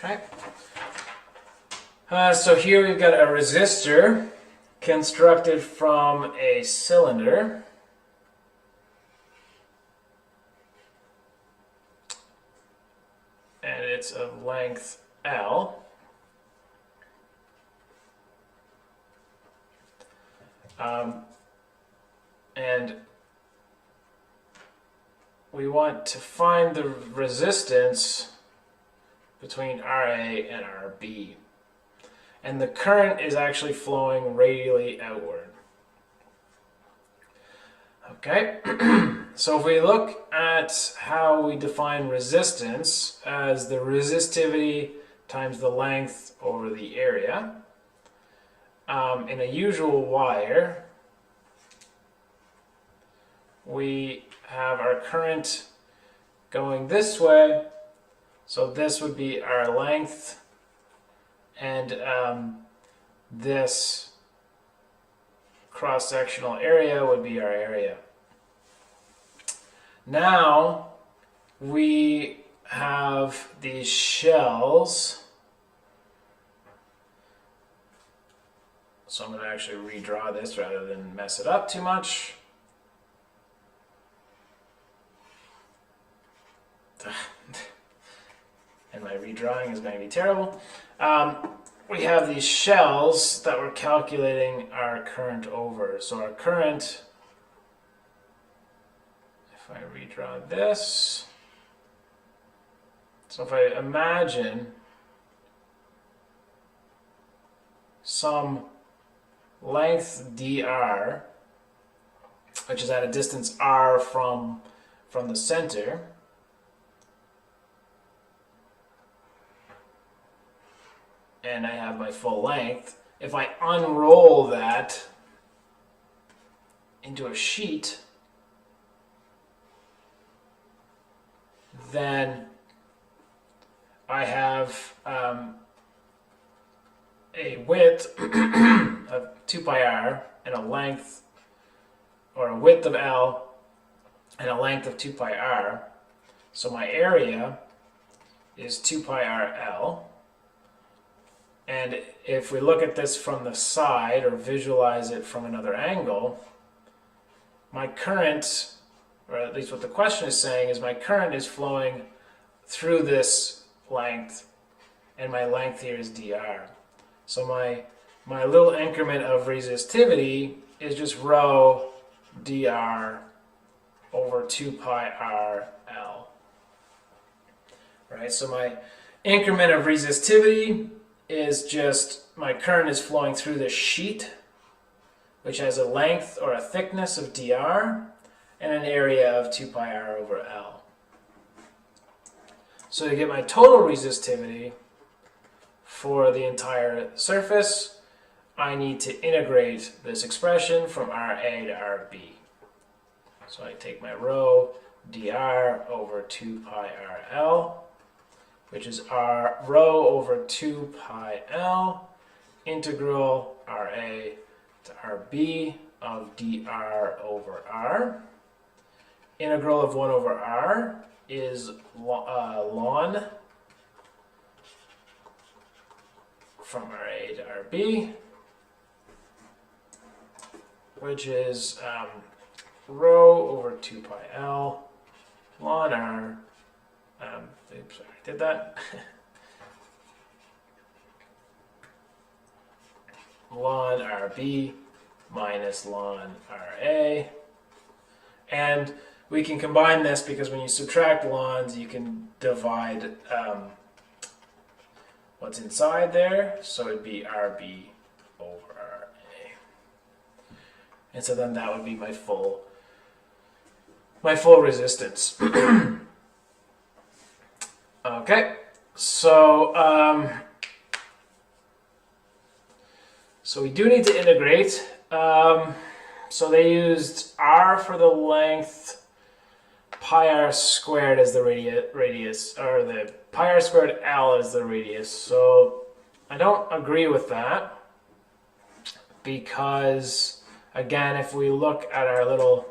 Okay. So here we've got a resistor constructed from a cylinder. And it's of length L. And we want to find the resistance between RA and RB. And the current is actually flowing radially outward. Okay, so if we look at how we define resistance as the resistivity times the length over the area, in a usual wire, we have our current going this way, so this would be our length, and this cross-sectional area would be our area. Now we have these shells, so I'm going to actually redraw this rather than mess it up too much. And my redrawing is going to be terrible. We have these shells that we're calculating our current over. So our current, if I redraw this, so if I imagine some length dr, which is at a distance r from the center, and I have my full length, if I unroll that into a sheet, then I have a width of 2 pi r and a length, or a width of L and a length of 2 pi r. So my area is 2 pi r L. And if we look at this from the side, or visualize it from another angle, my current, or at least what the question is saying, is my current is flowing through this length, and my length here is dr. So my little increment of resistivity is just rho dr over 2 pi r L. Right, so my increment of resistivity is just my current is flowing through this sheet, which has a length or a thickness of dr and an area of 2 pi r over L. So to get my total resistivity for the entire surface, I need to integrate this expression from RA to RB. So I take my rho dr over 2 pi r L, which is rho over 2 pi L integral RA to RB of dr over R. Integral of 1 over R is ln from RA to RB, which is rho over 2 pi L ln R. Oops, sorry, I did that. Ln RB minus ln RA. And we can combine this because when you subtract lns, you can divide what's inside there. So it'd be RB over RA. And so then that would be my full resistance. Okay, so we do need to integrate. So they used R for the length, pi r squared as the radius, or the pi r squared L as the radius. So I don't agree with that because, again, if we look at our little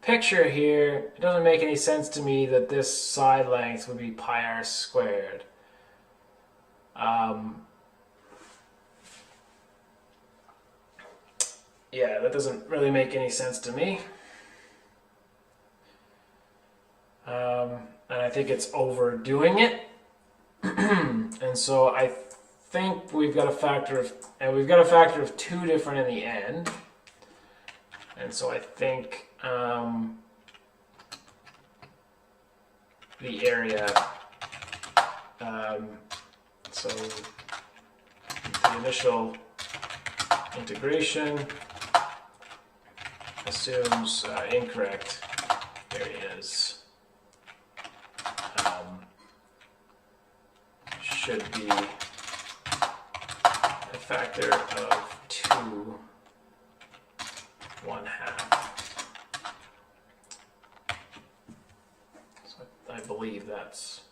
picture here, it doesn't make any sense to me that this side length would be pi r squared. Yeah, that doesn't really make any sense to me. And I think it's overdoing it. And so I think we've got a factor of, and we've got a factor of 2 different in the end. And so I think the area, so the initial integration assumes incorrect areas should be a factor of 2 1/2. So I believe that's